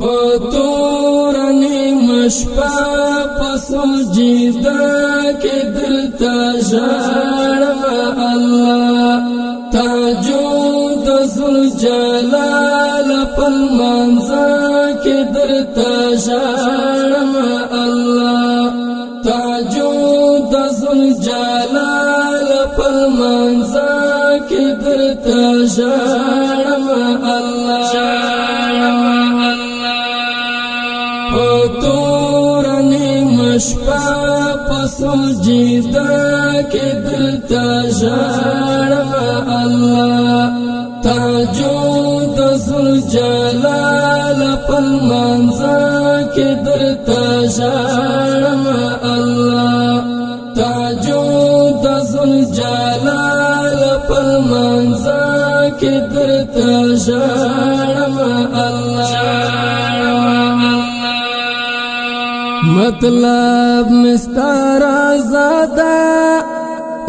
پتورنی مشپا پسو جیدا کی درتا جارم اللہ تاجود ذل جلال پل منزا کی درتا جارم اللہ تاجود ذل جلال پل منزا کی درتا جارم اللہ پتورنی مشپا پسو جیدا کی درتا جارم اللہ تاجود ذل جلال پل منزا کی درتا جارم اللہ تاجود ذل جلال پل منزا کی درتا جارم اللہ مطلب مستارا زادا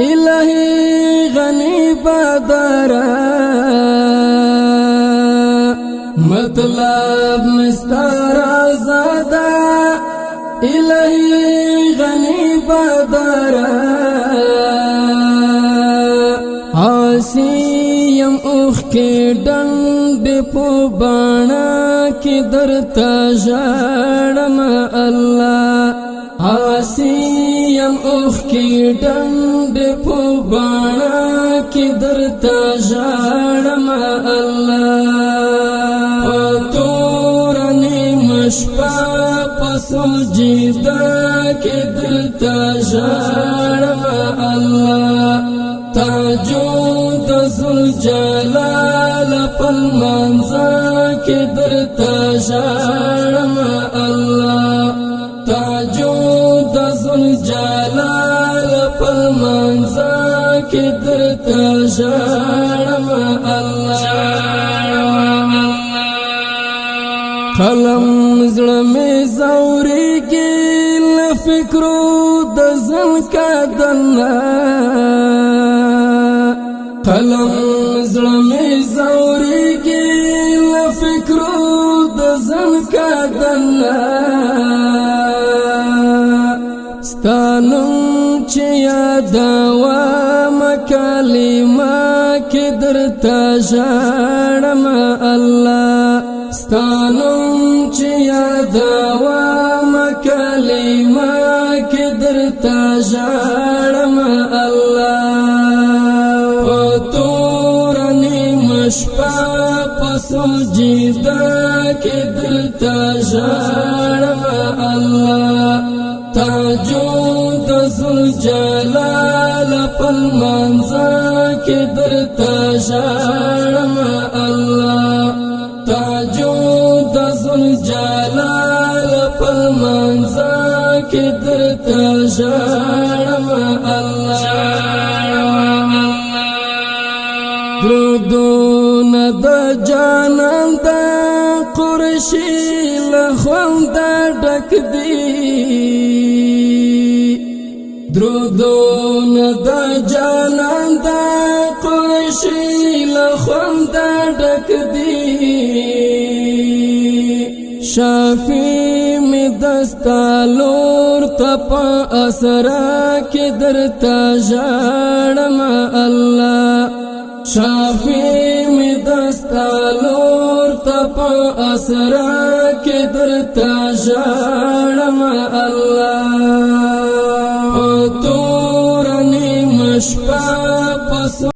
الہی غنی بدرا مطلب مستارا زادا الہی غنی بدرا آسیم اوخ کے ڈنڈ پو بانا کی درتا جارم اللہ آسیم اوخ کی ڈنڈ پو بانا کی درتا جارم اللہ پتورنی مشپا پسو جیدا کی درتا جارم اللہ تاجود ذل جلال پل منزا کی درتا جارم اللہ تاجود ذل جلال پل منزا کی درتا جارم اللہ قلم زړه می زوري ګل فکرو د زل کا دنا قلم زړه می زوري ګل فکرو د زل کا دنا ستانم چې یاد وا مکلمه کې درتا جارم الله ستانم چې یاد وا مکلمه کې درتا جارم الله پتورنی مشپا پسو جیدا کې درتا جارم الله تاجود ذل جلال پل منزا کې درتا جارم الله تاجود ذل جلال پل منزا کی درتا جارم اللہ درودون دا جانان دا قرشی لخوان دا ڈک دی درودون دا جانان دا قرشی لخوان دا ڈک دی شافی می دستا لور تپا اسرا کی درتا جارم اللہ شافی می دستا لور تپا اسرا کی درتا جارم اللہ پتورنی مشپا پسو